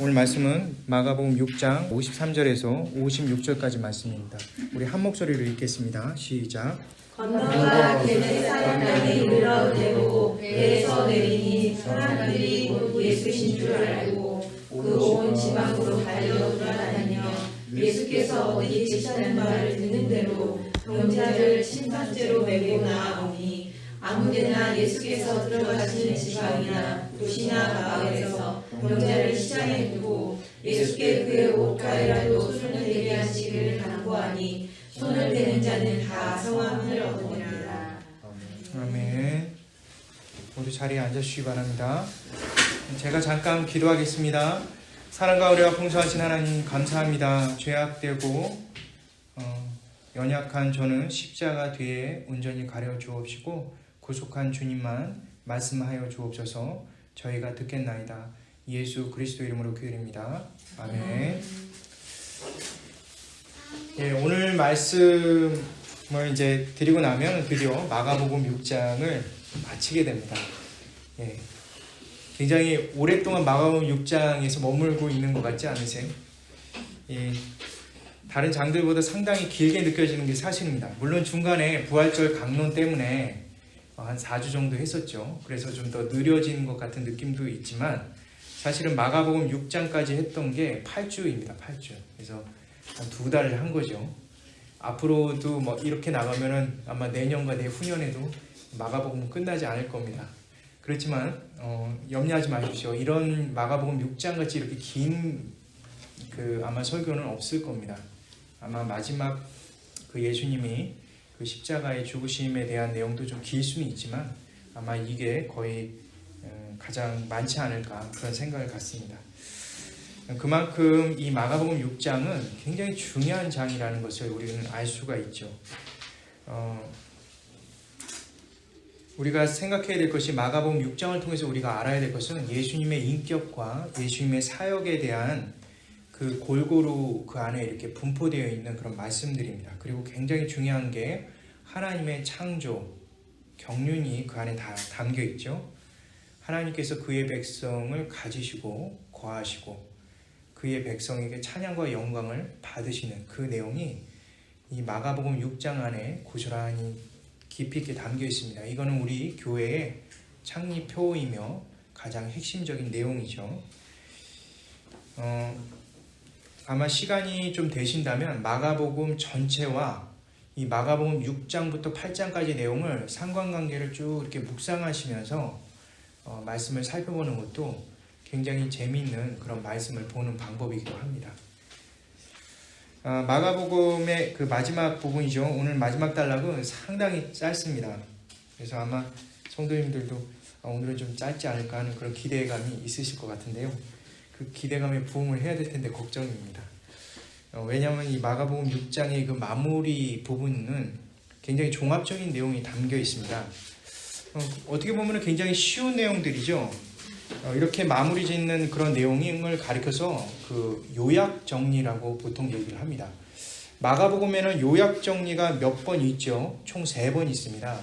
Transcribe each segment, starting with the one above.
오늘 말씀은 마가복음 6장 53절에서 56절까지 말씀입니다. 우리 한 목소리로 읽겠습니다. 시작. 건너가 게네사렛에 이르러 내보고 배에서 내리니 사람들이 곧 예수신 줄 알고 그 온 지방으로 달려 돌아다니며 예수께서 어디 계시다는 말을 듣는 대로 병자를 침상째로 메고 나아오니 아무데나 예수께서 들어가시는 지방이나 도시나 마을에서 병자를 시장에 두고 예수께 그의 옷가에라도 손을 대게 하시기를 간구하니 손을 대는 자는 다 성함을 얻으리라. 아멘. 모두 자리에 앉아주시기 바랍니다. 제가 잠깐 기도하겠습니다. 사랑과 은혜와 풍성하신 하나님 감사합니다. 죄악되고 연약한 저는 십자가 뒤에 온전히 가려 주옵시고 구속한 주님만 말씀하여 주옵소서. 저희가 듣겠나이다. 예수 그리스도 이름으로 기도드립니다. 아멘. 예, 오늘 말씀을 이제 드리고 나면 드디어 마가복음 6장을 마치게 됩니다. 예, 굉장히 오랫동안 마가복음 6장에서 머물고 있는 것 같지 않으세요? 예, 다른 장들보다 상당히 길게 느껴지는 게 사실입니다. 물론 중간에 부활절 강론 때문에 한 4주 정도 했었죠. 그래서 좀 더 느려지는 것 같은 느낌도 있지만 사실은 마가복음 6장까지 했던 게 8주입니다. 8주. 그래서 한 2달을 한 거죠. 앞으로도 뭐 이렇게 나가면은 아마 내년과 내후년에도 마가복음은 끝나지 않을 겁니다. 그렇지만 염려하지 마십시오. 이런 마가복음 6장 같이 이렇게 긴 아마 설교는 없을 겁니다. 아마 마지막 그 예수님이 그 십자가의 죽으심에 대한 내용도 좀 길 수는 있지만 아마 이게 거의 가장 많지 않을까 그런 생각을 갖습니다. 그만큼 이 마가복음 6장은 굉장히 중요한 장이라는 것을 우리는 알 수가 있죠. 우리가 생각해야 될 것이 마가복음 6장을 통해서 우리가 알아야 될 것은 예수님의 인격과 예수님의 사역에 대한 그 골고루 그 안에 이렇게 분포되어 있는 그런 말씀들입니다. 그리고 굉장히 중요한 게 하나님의 창조, 경륜이 그 안에 다 담겨 있죠. 하나님께서 그의 백성을 가지시고 거하시고 그의 백성에게 찬양과 영광을 받으시는 그 내용이 이 마가복음 6장 안에 고스란히 깊이 있게 담겨 있습니다. 이거는 우리 교회의 창립표이며 가장 핵심적인 내용이죠. 아마 시간이 좀 되신다면 마가복음 전체와 이 마가복음 6장부터 8장까지 내용을 상관관계를 쭉 이렇게 묵상하시면서 말씀을 살펴보는 것도 굉장히 재미있는 그런 말씀을 보는 방법이기도 합니다. 마가복음의 그 마지막 부분이죠. 오늘 마지막 단락은 상당히 짧습니다. 그래서 아마 성도님들도 오늘은 좀 짧지 않을까 하는 그런 기대감이 있으실 것 같은데요. 그 기대감에 부응을 해야 될 텐데 걱정입니다. 왜냐하면 이 마가복음 6장의 그 마무리 부분은 굉장히 종합적인 내용이 담겨 있습니다. 어떻게 보면 굉장히 쉬운 내용들이죠. 이렇게 마무리 짓는 그런 내용을 가리켜서 그 요약 정리라고 보통 얘기를 합니다. 마가복음에는 요약 정리가 몇 번 있죠. 총 3번 있습니다.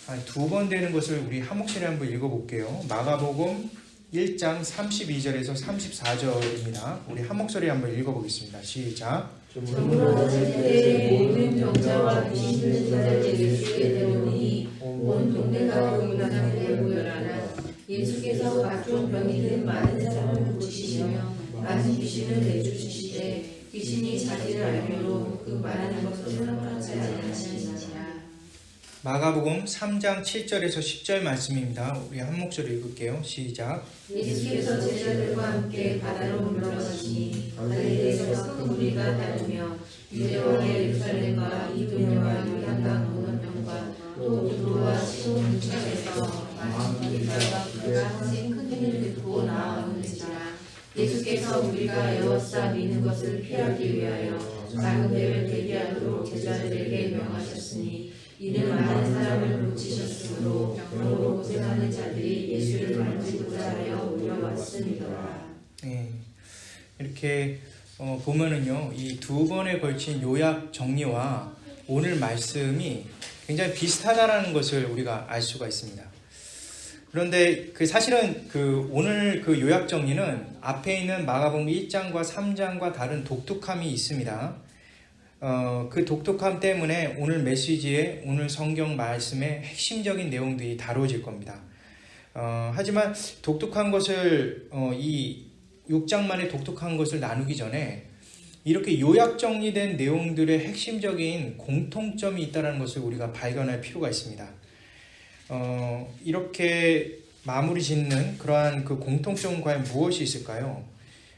한 2번 되는 것을 우리 한 목소리 한번 읽어볼게요. 마가복음 1장 32절에서 34절입니다. 우리 한 목소리 한번 읽어보겠습니다. 시작. 그러므로 그때에 모든 병자와 귀신 들린 자를 예수께 데려오니 온 동네가 그 문 앞에 모여나나 예수께서 각종 병이 든 많은 사람을 고치시며 많은 귀신을 내쫓으시되 귀신이 자기를 알므로 그 많은 것을 생각하지 아니하시니라. 마가복음 3장 7절에서 10절 말씀입니다. 우리 한 목소리 읽을게요. 시작. 예수께서 제자들과 함께 바다로 물러가시니 갈릴리에서 큰 무리가 따르며 유대와 예루살렘과 이두메와 요단강 건너편과 또 두로와 시돈 근처에서 많은 무리가 그가 하신 큰 일을 듣고 나아오는지라. 예수께서 우리가 에워싸 미는 것을 피하기 위하여 작은 배를 대기하도록 제자들에게 명하셨으니 이는 많은 사람을 고치셨으므로 병으로 고생하는 자들이 예수를 만지고자 하여 올려왔습니다. 네, 이렇게 보면은요, 이 2번에 걸친 요약 정리와 오늘 말씀이 굉장히 비슷하다라는 것을 우리가 알 수가 있습니다. 그런데 사실은 오늘 요약 정리는 앞에 있는 마가복음 1장과 3장과 다른 독특함이 있습니다. 그 독특함 때문에 오늘 메시지에 오늘 성경 말씀의 핵심적인 내용들이 다뤄질 겁니다. 하지만 독특한 것을 이 6장만의 독특한 것을 나누기 전에 이렇게 요약 정리된 내용들의 핵심적인 공통점이 있다는 것을 우리가 발견할 필요가 있습니다. 이렇게 마무리 짓는 그러한 그 공통점은 과연 무엇이 있을까요?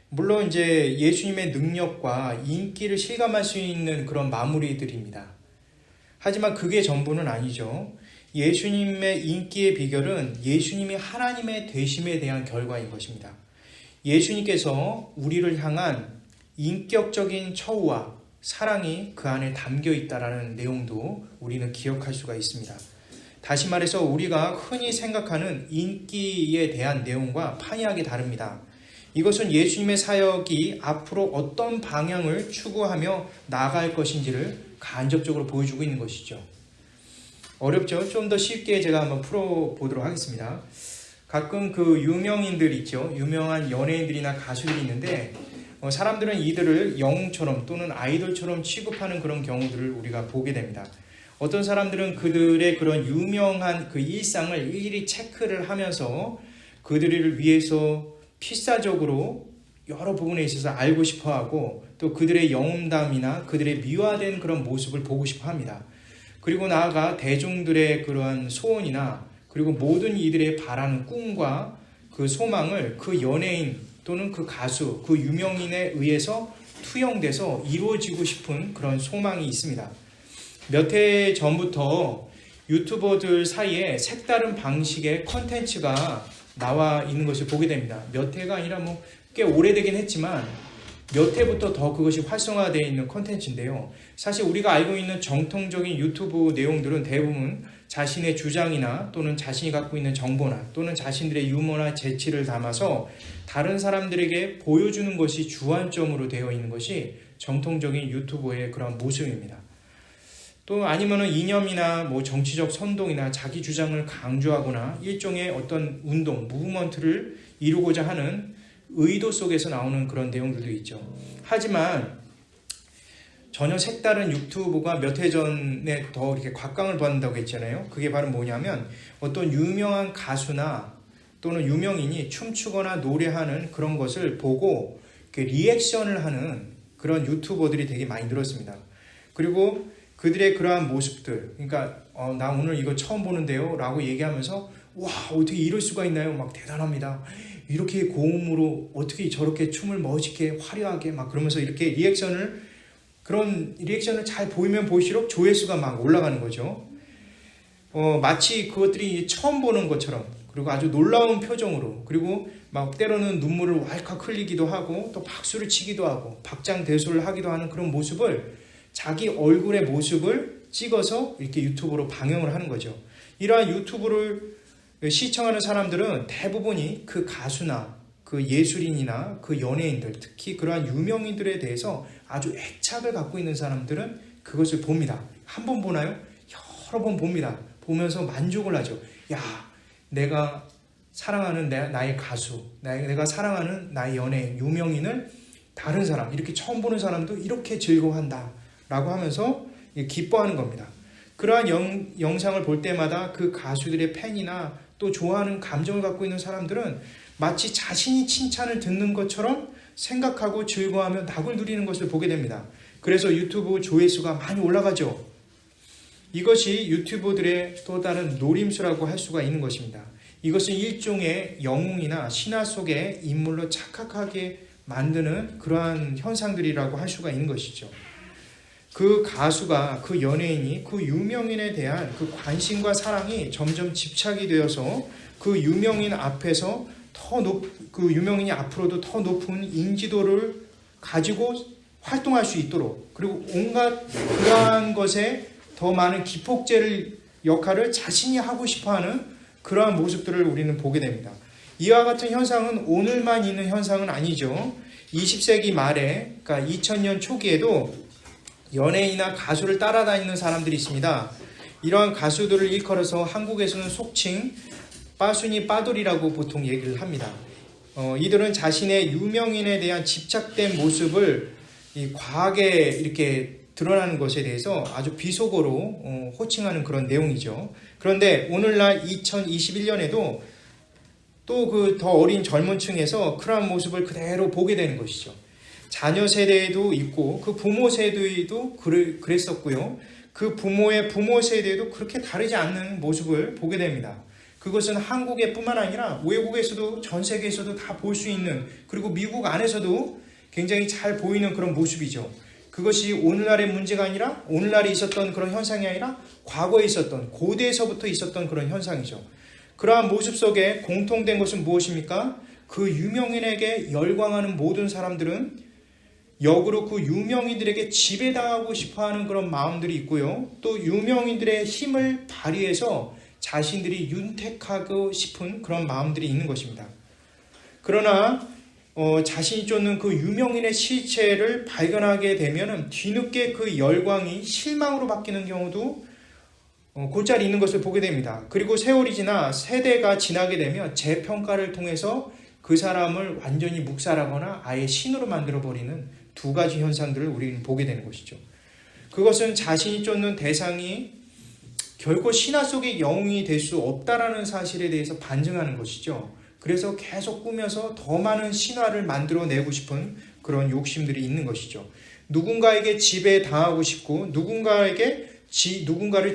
물론 이제 예수님의 능력과 인기를 실감할 수 있는 그런 마무리들입니다. 하지만 그게 전부는 아니죠. 예수님의 인기의 비결은 예수님이 하나님의 되심에 대한 결과인 것입니다. 예수님께서 우리를 향한 인격적인 처우와 사랑이 그 안에 담겨 있다는 내용도 우리는 기억할 수가 있습니다. 다시 말해서 우리가 흔히 생각하는 인기에 대한 내용과 판이하게 다릅니다. 이것은 예수님의 사역이 앞으로 어떤 방향을 추구하며 나아갈 것인지를 간접적으로 보여주고 있는 것이죠. 어렵죠? 좀 더 쉽게 제가 한번 풀어보도록 하겠습니다. 가끔 유명인들 있죠. 유명한 연예인들이나 가수들이 있는데 사람들은 이들을 영웅처럼 또는 아이돌처럼 취급하는 그런 경우들을 우리가 보게 됩니다. 어떤 사람들은 그들의 그런 유명한 그 일상을 일일이 체크를 하면서 그들을 위해서 필사적으로 여러 부분에 있어서 알고 싶어하고 또 그들의 영웅담이나 그들의 미화된 그런 모습을 보고 싶어합니다. 그리고 나아가 대중들의 그러한 소원이나 그리고 모든 이들의 바라는 꿈과 그 소망을 그 연예인 또는 그 가수, 그 유명인에 의해서 투영돼서 이루어지고 싶은 그런 소망이 있습니다. 몇 해 전부터 유튜버들 사이에 색다른 방식의 컨텐츠가 나와 있는 것을 보게 됩니다. 몇 해가 아니라 꽤 오래되긴 했지만 몇 해부터 더 그것이 활성화되어 있는 컨텐츠인데요. 사실 우리가 알고 있는 정통적인 유튜브 내용들은 대부분 자신의 주장이나 또는 자신이 갖고 있는 정보나 또는 자신들의 유머나 재치를 담아서 다른 사람들에게 보여주는 것이 주안점으로 되어 있는 것이 정통적인 유튜버의 그런 모습입니다. 또 아니면은 이념이나 정치적 선동이나 자기 주장을 강조하거나 일종의 어떤 운동, 무브먼트를 이루고자 하는 의도 속에서 나오는 그런 내용들도 있죠. 하지만 전혀 색다른 유튜브가 몇 해 전에 더 이렇게 곽광을 받는다고 했잖아요. 그게 바로 뭐냐면 어떤 유명한 가수나 또는 유명인이 춤추거나 노래하는 그런 것을 보고 리액션을 하는 그런 유튜버들이 되게 많이 늘었습니다. 그리고 그들의 그러한 모습들, 그러니까 나 오늘 이거 처음 보는데요 라고 얘기하면서 와 어떻게 이럴 수가 있나요? 막 대단합니다. 이렇게 고음으로 어떻게 저렇게 춤을 멋있게 화려하게 막 그러면서 이렇게 그런 리액션을 잘 보이면 볼수록 조회수가 막 올라가는 거죠. 마치 그것들이 처음 보는 것처럼 그리고 아주 놀라운 표정으로 그리고 막 때로는 눈물을 왈칵 흘리기도 하고 또 박수를 치기도 하고 박장대소를 하기도 하는 그런 모습을 자기 얼굴의 모습을 찍어서 이렇게 유튜브로 방영을 하는 거죠. 이러한 유튜브를 시청하는 사람들은 대부분이 그 가수나 그 예술인이나 그 연예인들, 특히 그러한 유명인들에 대해서 아주 애착을 갖고 있는 사람들은 그것을 봅니다. 한 번 보나요? 여러 번 봅니다. 보면서 만족을 하죠. 야, 내가 사랑하는 나의 가수, 내가 사랑하는 나의 연예인, 유명인을 다른 사람, 이렇게 처음 보는 사람도 이렇게 즐거워한다 라고 하면서 기뻐하는 겁니다. 그러한 영상을 볼 때마다 그 가수들의 팬이나 또 좋아하는 감정을 갖고 있는 사람들은 마치 자신이 칭찬을 듣는 것처럼 생각하고 즐거워하며 낙을 누리는 것을 보게 됩니다. 그래서 유튜브 조회수가 많이 올라가죠. 이것이 유튜버들의 또 다른 노림수라고 할 수가 있는 것입니다. 이것은 일종의 영웅이나 신화 속의 인물로 착각하게 만드는 그러한 현상들이라고 할 수가 있는 것이죠. 그 가수가, 그 연예인이 그 유명인에 대한 그 관심과 사랑이 점점 집착이 되어서 그 유명인 앞에서 그 유명인이 앞으로도 더 높은 인지도를 가지고 활동할 수 있도록 그리고 온갖 그러한 것에 더 많은 기폭제를 역할을 자신이 하고 싶어하는 그러한 모습들을 우리는 보게 됩니다. 이와 같은 현상은 오늘만 있는 현상은 아니죠. 20세기 말에, 그러니까 2000년 초기에도 연예인이나 가수를 따라다니는 사람들이 있습니다. 이러한 가수들을 일컬어서 한국에서는 속칭 빠순이 빠돌이라고 보통 얘기를 합니다. 이들은 자신의 유명인에 대한 집착된 모습을 과하게 이렇게 드러나는 것에 대해서 아주 비속어로 호칭하는 그런 내용이죠. 그런데 오늘날 2021년에도 또 그 더 어린 젊은 층에서 그러한 모습을 그대로 보게 되는 것이죠. 자녀 세대에도 있고 그 부모 세대에도 그랬었고요. 그 부모의 부모 세대에도 그렇게 다르지 않는 모습을 보게 됩니다. 그것은 한국에 뿐만 아니라 외국에서도 전 세계에서도 다 볼 수 있는, 그리고 미국 안에서도 굉장히 잘 보이는 그런 모습이죠. 그것이 오늘날의 문제가 아니라, 오늘날에 있었던 그런 현상이 아니라 과거에 있었던, 고대에서부터 있었던 그런 현상이죠. 그러한 모습 속에 공통된 것은 무엇입니까? 그 유명인에게 열광하는 모든 사람들은 역으로 그 유명인들에게 지배당하고 싶어하는 그런 마음들이 있고요. 또 유명인들의 힘을 발휘해서 자신들이 윤택하고 싶은 그런 마음들이 있는 것입니다. 그러나 자신이 쫓는 그 유명인의 실체를 발견하게 되면 뒤늦게 그 열광이 실망으로 바뀌는 경우도 곧잘 있는 것을 보게 됩니다. 그리고 세월이 지나 세대가 지나게 되면 재평가를 통해서 그 사람을 완전히 묵살하거나 아예 신으로 만들어버리는 두 가지 현상들을 우리는 보게 되는 것이죠. 그것은 자신이 쫓는 대상이 결코 신화 속의 영웅이 될 수 없다라는 사실에 대해서 반증하는 것이죠. 그래서 계속 꾸며서 더 많은 신화를 만들어내고 싶은 그런 욕심들이 있는 것이죠. 누군가에게 지배당하고 싶고 누군가를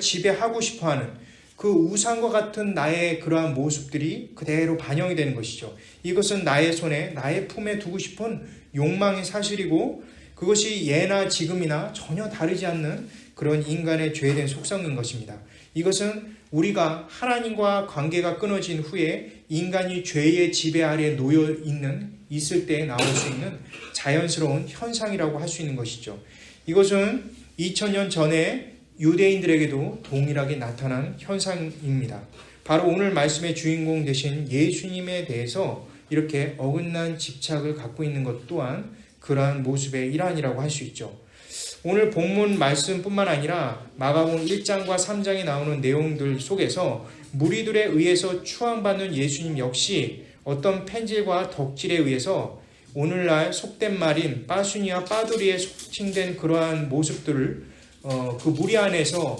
지배하고 싶어하는 그 우상과 같은 나의 그러한 모습들이 그대로 반영이 되는 것이죠. 이것은 나의 손에, 나의 품에 두고 싶은 욕망의 사실이고, 그것이 예나 지금이나 전혀 다르지 않는 그런 인간의 죄된 속성인 것입니다. 이것은 우리가 하나님과 관계가 끊어진 후에 인간이 죄의 지배 아래에 놓여 있을 때 나올 수 있는 자연스러운 현상이라고 할 수 있는 것이죠. 이것은 2000년 전에 유대인들에게도 동일하게 나타난 현상입니다. 바로 오늘 말씀의 주인공 되신 예수님에 대해서 이렇게 어긋난 집착을 갖고 있는 것 또한 그러한 모습의 일환이라고 할 수 있죠. 오늘 본문 말씀뿐만 아니라 마가복음 1장과 3장에 나오는 내용들 속에서 무리들에 의해서 추앙받는 예수님 역시 어떤 펜질과 덕질에 의해서 오늘날 속된 말인 빠순이와 빠두리에 속칭된 그러한 모습들을 그 무리 안에서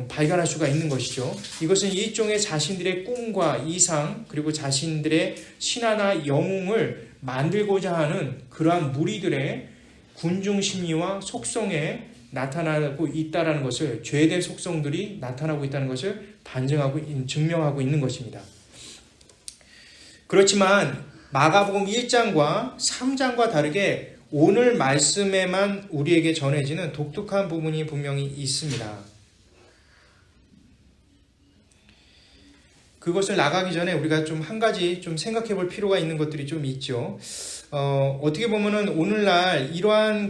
발견할 수가 있는 것이죠. 이것은 일종의 자신들의 꿈과 이상, 그리고 자신들의 신화나 영웅을 만들고자 하는 그러한 무리들의 군중 심리와 속성에 나타나고 있다는 것을, 죄된 속성들이 나타나고 있다는 것을 증명하고 있는 것입니다. 그렇지만 마가복음 1장과 3장과 다르게 오늘 말씀에만 우리에게 전해지는 독특한 부분이 분명히 있습니다. 그것을 나가기 전에 우리가 좀 한 가지 좀 생각해 볼 필요가 있는 것들이 좀 있죠. 어떻게 보면은 오늘날 이러한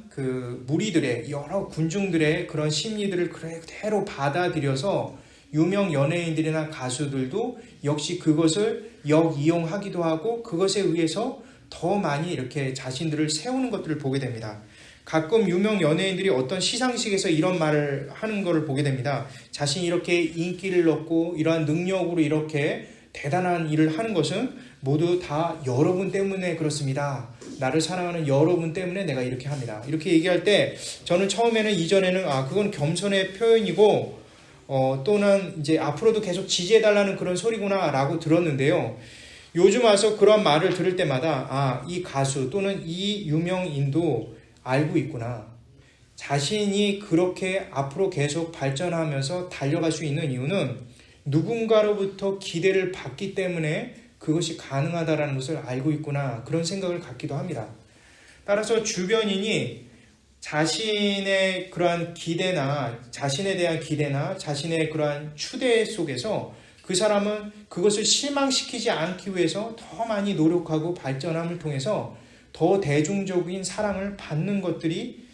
그 무리들의, 여러 군중들의 그런 심리들을 그대로 받아들여서 유명 연예인들이나 가수들도 역시 그것을 역이용하기도 하고 그것에 의해서 더 많이 이렇게 자신들을 세우는 것들을 보게 됩니다. 가끔 유명 연예인들이 어떤 시상식에서 이런 말을 하는 것을 보게 됩니다. 자신이 이렇게 인기를 얻고 이러한 능력으로 이렇게 대단한 일을 하는 것은 모두 다 여러분 때문에 그렇습니다. 나를 사랑하는 여러분 때문에 내가 이렇게 합니다. 이렇게 얘기할 때 저는 처음에는, 이전에는 그건 겸손의 표현이고 또는 이제 앞으로도 계속 지지해달라는 그런 소리구나 라고 들었는데요. 요즘 와서 그런 말을 들을 때마다 이 가수 또는 이 유명인도 알고 있구나. 자신이 그렇게 앞으로 계속 발전하면서 달려갈 수 있는 이유는 누군가로부터 기대를 받기 때문에 그것이 가능하다는 것을 알고 있구나. 그런 생각을 갖기도 합니다. 따라서 주변인이 자신의 그러한 기대나, 자신에 대한 기대나 자신의 그러한 추대 속에서 그 사람은 그것을 실망시키지 않기 위해서 더 많이 노력하고 발전함을 통해서 더 대중적인 사랑을 받는 것들이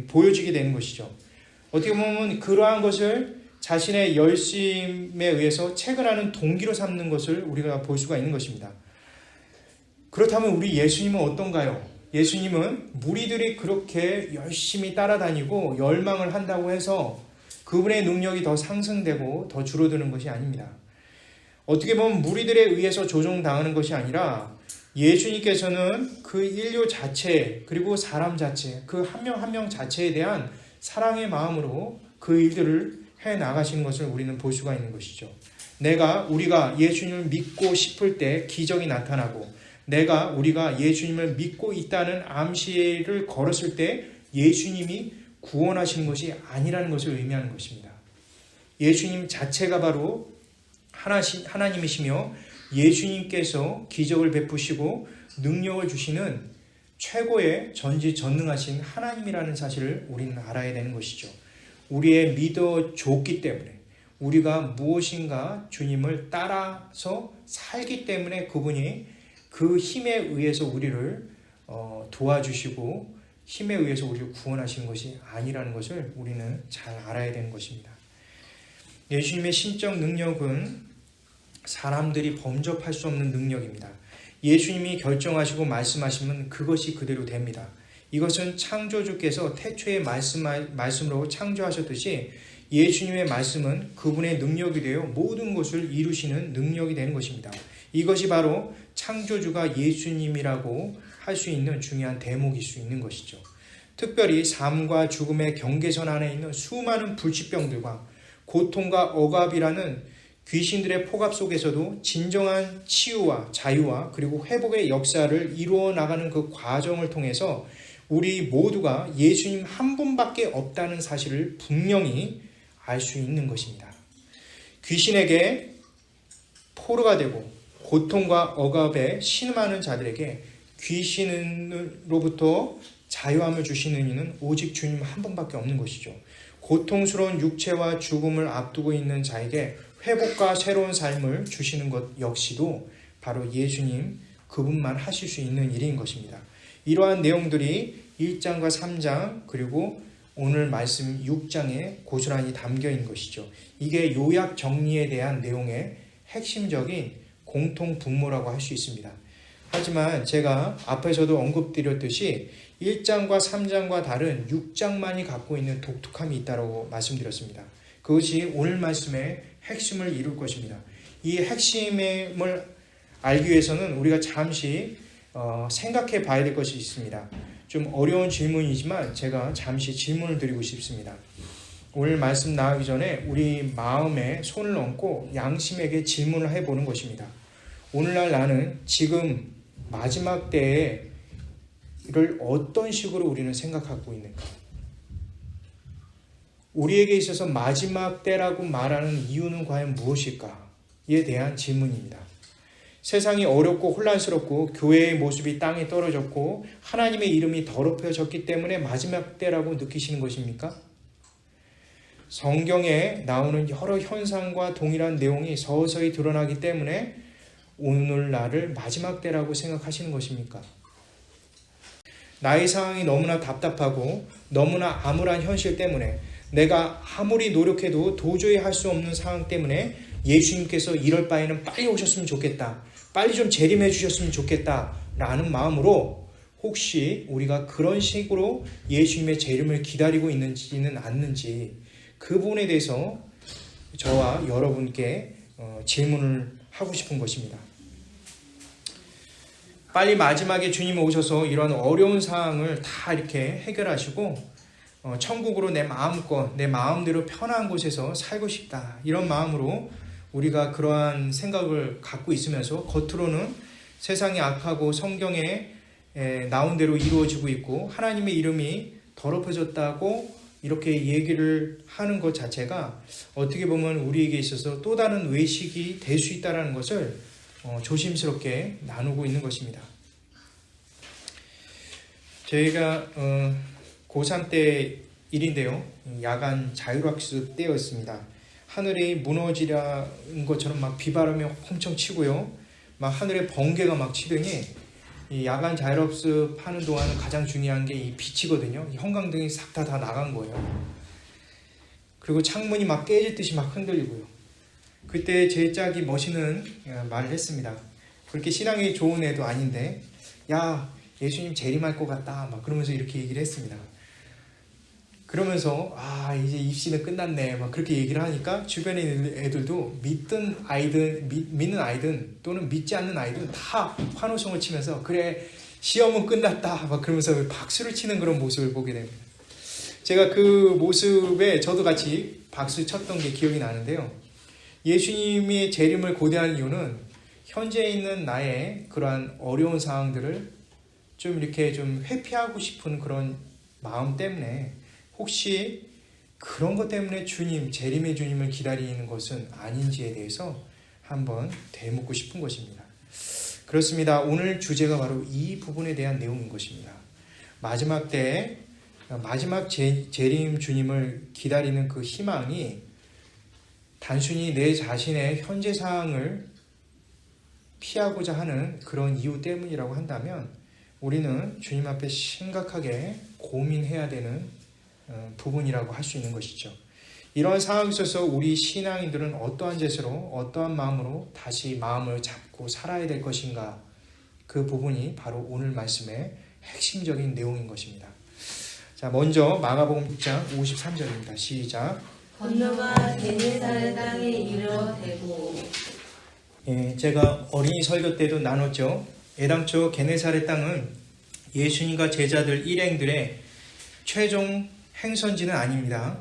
보여지게 되는 것이죠. 어떻게 보면 그러한 것을 자신의 열심에 의해서 체근하는 동기로 삼는 것을 우리가 볼 수가 있는 것입니다. 그렇다면 우리 예수님은 어떤가요? 예수님은 무리들이 그렇게 열심히 따라다니고 열망을 한다고 해서 그분의 능력이 더 상승되고 더 줄어드는 것이 아닙니다. 어떻게 보면 무리들에 의해서 조종당하는 것이 아니라 예수님께서는 그 인류 자체 그리고 사람 자체 그 한 명 한 명 자체에 대한 사랑의 마음으로 그 일들을 해나가시는 것을 우리는 볼 수가 있는 것이죠. 우리가 예수님을 믿고 싶을 때 기적이 나타나고 우리가 예수님을 믿고 있다는 암시를 걸었을 때 예수님이 구원하시는 것이 아니라는 것을 의미하는 것입니다. 예수님 자체가 바로 하나님이시며 예수님께서 기적을 베푸시고 능력을 주시는 최고의 전지전능하신 하나님이라는 사실을 우리는 알아야 되는 것이죠. 우리의 믿어줬기 때문에 우리가 무엇인가 주님을 따라서 살기 때문에 그분이 그 힘에 의해서 우리를 도와주시고 힘에 의해서 우리를 구원하시는 것이 아니라는 것을 우리는 잘 알아야 되는 것입니다. 예수님의 신적 능력은 사람들이 범접할 수 없는 능력입니다. 예수님이 결정하시고 말씀하시면 그것이 그대로 됩니다. 이것은 창조주께서 태초의 말씀으로 창조하셨듯이 예수님의 말씀은 그분의 능력이 되어 모든 것을 이루시는 능력이 되는 것입니다. 이것이 바로 창조주가 예수님이라고 할 수 있는 중요한 대목일 수 있는 것이죠. 특별히 삶과 죽음의 경계선 안에 있는 수많은 불치병들과 고통과 억압이라는 귀신들의 폭압 속에서도 진정한 치유와 자유와 그리고 회복의 역사를 이루어 나가는 그 과정을 통해서 우리 모두가 예수님 한 분밖에 없다는 사실을 분명히 알 수 있는 것입니다. 귀신에게 포로가 되고 고통과 억압에 신음하는 자들에게 귀신으로부터 자유함을 주시는 이는 오직 주님 한 분밖에 없는 것이죠. 고통스러운 육체와 죽음을 앞두고 있는 자에게 회복과 새로운 삶을 주시는 것 역시도 바로 예수님 그분만 하실 수 있는 일인 것입니다. 이러한 내용들이 1장과 3장 그리고 오늘 말씀 6장에 고스란히 담겨 있는 것이죠. 이게 요약 정리에 대한 내용의 핵심적인 공통 분모라고 할 수 있습니다. 하지만 제가 앞에서도 언급드렸듯이 1장과 3장과 다른 6장만이 갖고 있는 독특함이 있다고 말씀드렸습니다. 그것이 오늘 말씀의 핵심을 이룰 것입니다. 이 핵심을 알기 위해서는 우리가 잠시 생각해 봐야 될 것이 있습니다. 좀 어려운 질문이지만 제가 잠시 질문을 드리고 싶습니다. 오늘 말씀 나가기 전에 우리 마음에 손을 얹고 양심에게 질문을 해보는 것입니다. 오늘날 나는 지금 마지막 때를 어떤 식으로 우리는 생각하고 있는가? 우리에게 있어서 마지막 때라고 말하는 이유는 과연 무엇일까에 대한 질문입니다. 세상이 어렵고 혼란스럽고 교회의 모습이 땅에 떨어졌고 하나님의 이름이 더럽혀졌기 때문에 마지막 때라고 느끼시는 것입니까? 성경에 나오는 여러 현상과 동일한 내용이 서서히 드러나기 때문에 오늘날을 마지막 때라고 생각하시는 것입니까? 나의 상황이 너무나 답답하고 너무나 암울한 현실 때문에 내가 아무리 노력해도 도저히 할 수 없는 상황 때문에 예수님께서 이럴 바에는 빨리 오셨으면 좋겠다. 빨리 좀 재림해 주셨으면 좋겠다. 라는 마음으로 혹시 우리가 그런 식으로 예수님의 재림을 기다리고 있는지는 않는지 그 부분에 대해서 저와 여러분께 질문을 하고 싶은 것입니다. 빨리 마지막에 주님 오셔서 이런 어려운 상황을 다 이렇게 해결하시고 천국으로 내 마음껏 내 마음대로 편한 곳에서 살고 싶다. 이런 마음으로 우리가 그러한 생각을 갖고 있으면서 겉으로는 세상이 악하고 성경에 나온 대로 이루어지고 있고 하나님의 이름이 더럽혀졌다고 이렇게 얘기를 하는 것 자체가 어떻게 보면 우리에게 있어서 또 다른 외식이 될 수 있다는 것을 조심스럽게 나누고 있는 것입니다. 저희가 고3 때 일인데요. 야간 자율학습 때였습니다. 하늘이 무너지는 것처럼 막 비바람이 엄청 치고요. 막 하늘에 번개가 막 치더니 이 야간 자율학습 하는 동안은 가장 중요한 게 이 빛이거든요. 이 형광등이 싹 다 나간 거예요. 그리고 창문이 막 깨질 듯이 막 흔들리고요. 그때 제 짝이 멋있는 말을 했습니다. 그렇게 신앙이 좋은 애도 아닌데 야 예수님 재림할 것 같다 막 그러면서 이렇게 얘기를 했습니다. 그러면서 이제 입시는 끝났네 막 그렇게 얘기를 하니까 주변에 있는 애들도 믿는 아이든 또는 믿지 않는 아이든 다 환호성을 치면서 그래 시험은 끝났다 막 그러면서 박수를 치는 그런 모습을 보게 됩니다. 제가 그 모습에 저도 같이 박수 쳤던 게 기억이 나는데요. 예수님이 재림을 고대한 이유는 현재 있는 나의 그러한 어려운 상황들을 좀 이렇게 좀 회피하고 싶은 그런 마음 때문에 혹시 그런 것 때문에 주님, 재림의 주님을 기다리는 것은 아닌지에 대해서 한번 되묻고 싶은 것입니다. 그렇습니다. 오늘 주제가 바로 이 부분에 대한 내용인 것입니다. 마지막 때, 마지막 재림 주님을 기다리는 그 희망이 단순히 내 자신의 현재 상황을 피하고자 하는 그런 이유 때문이라고 한다면 우리는 주님 앞에 심각하게 고민해야 되는 부분이라고 할 수 있는 것이죠. 이러한 상황에 있어서 우리 신앙인들은 어떠한 제스로 어떠한 마음으로 다시 마음을 잡고 살아야 될 것인가, 그 부분이 바로 오늘 말씀의 핵심적인 내용인 것입니다. 자, 먼저 마가복음 6장 53절입니다. 시작. 건너가 게네사렛 땅에 이르러 대고. 제가 어린이 설교 때도 나눴죠. 애당초 게네사렛 땅은 예수님과 제자들 일행들의 최종 행선지는 아닙니다.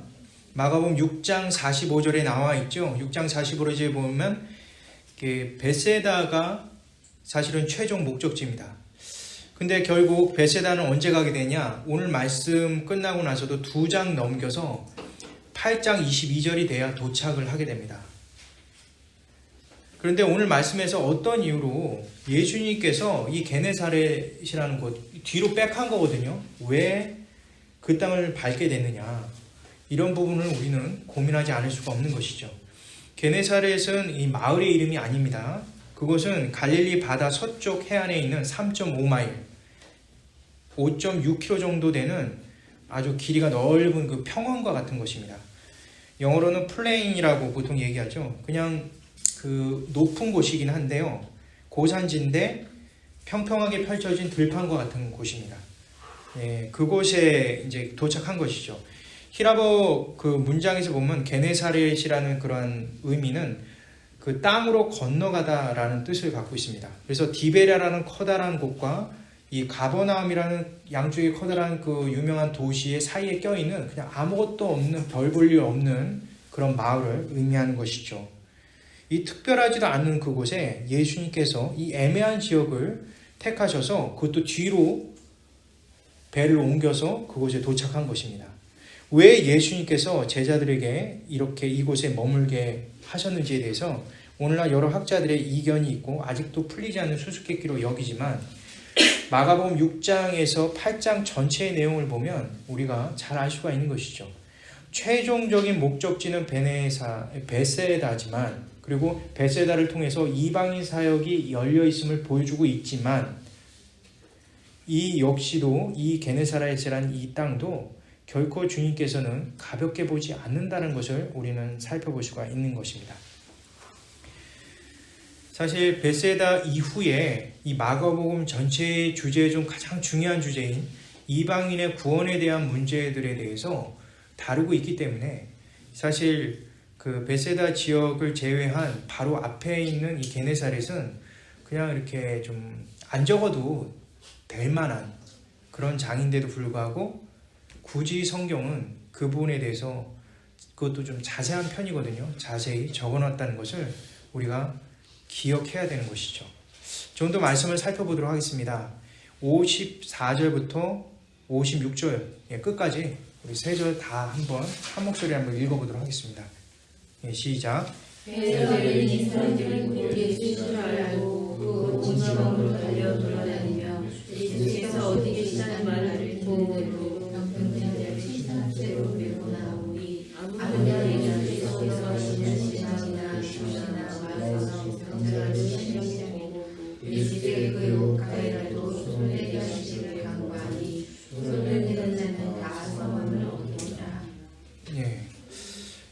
마가복음 6장 45절에 나와 있죠. 6장 45절에 보면 베세다가 사실은 최종 목적지입니다. 근데 결국 베세다는 언제 가게 되냐? 오늘 말씀 끝나고 나서도 2장 넘겨서 8장 22절이 돼야 도착을 하게 됩니다. 그런데 오늘 말씀에서 어떤 이유로 예수님께서 이 게네사렛이라는 곳 뒤로 백한 거거든요. 왜 그 땅을 밟게 됐느냐, 이런 부분을 우리는 고민하지 않을 수가 없는 것이죠. 게네사렛은 이 마을의 이름이 아닙니다. 그곳은 갈릴리 바다 서쪽 해안에 있는 3.5마일 5.6km 정도 되는 아주 길이가 넓은 그 평원과 같은 곳입니다. 영어로는 플레인이라고 보통 얘기하죠. 그냥 그 높은 곳이긴 한데요, 고산지인데 평평하게 펼쳐진 들판과 같은 곳입니다. 그곳에 이제 도착한 것이죠. 히라버 그 문장에서 보면 게네사렛이라는 그런 의미는 그 땅으로 건너가다라는 뜻을 갖고 있습니다. 그래서 디베랴라는 커다란 곳과 이 가버나움이라는 양쪽에 커다란 그 유명한 도시의 사이에 껴있는 그냥 아무것도 없는, 별 볼 일 없는 그런 마을을 의미하는 것이죠. 이 특별하지도 않은 그곳에 예수님께서 이 애매한 지역을 택하셔서 그것도 뒤로 배를 옮겨서 그곳에 도착한 것입니다. 왜 예수님께서 제자들에게 이렇게 이곳에 머물게 하셨는지에 대해서 오늘날 여러 학자들의 이견이 있고 아직도 풀리지 않는 수수께끼로 여기지만 마가복음 6장에서 8장 전체의 내용을 보면 우리가 잘 알 수가 있는 것이죠. 최종적인 목적지는 베세다지만, 그리고 베세다를 통해서 이방인 사역이 열려 있음을 보여주고 있지만, 이 역시도 이 게네사렛이라는 이 땅도 결코 주님께서는 가볍게 보지 않는다는 것을 우리는 살펴볼 수가 있는 것입니다. 사실 베세다 이후에 이 마가복음 전체의 주제 중 가장 중요한 주제인 이방인의 구원에 대한 문제들에 대해서 다루고 있기 때문에 사실 그 베세다 지역을 제외한 바로 앞에 있는 이 게네사렛은 그냥 이렇게 좀 안 적어도 될 만한 그런 장인데도 불구하고 굳이 성경은 그 부분에 대해서 그것도 좀 자세한 편이거든요. 자세히 적어놨다는 것을 우리가 기억해야 되는 것이죠. 좀 더 말씀을 살펴보도록 하겠습니다. 54절부터 56절 끝까지 우리 세 절 다 한번 한 목소리 한번 읽어보도록 하겠습니다. 시작. 베드로는 이스라엘을 예수인 줄 알고 그 온몸으로 달려 돌아다니며 예수께서 어디 계시다는 말을 듣고 병든자를 시상대로 메고 나오니 아무나 예수께서 신앙이나 주시나 와서 병자를 신경쓰고 예수께 그 옷가에라도 손에 하시기를 간구하니 손을 대는 자는 다 성함을 얻으리라.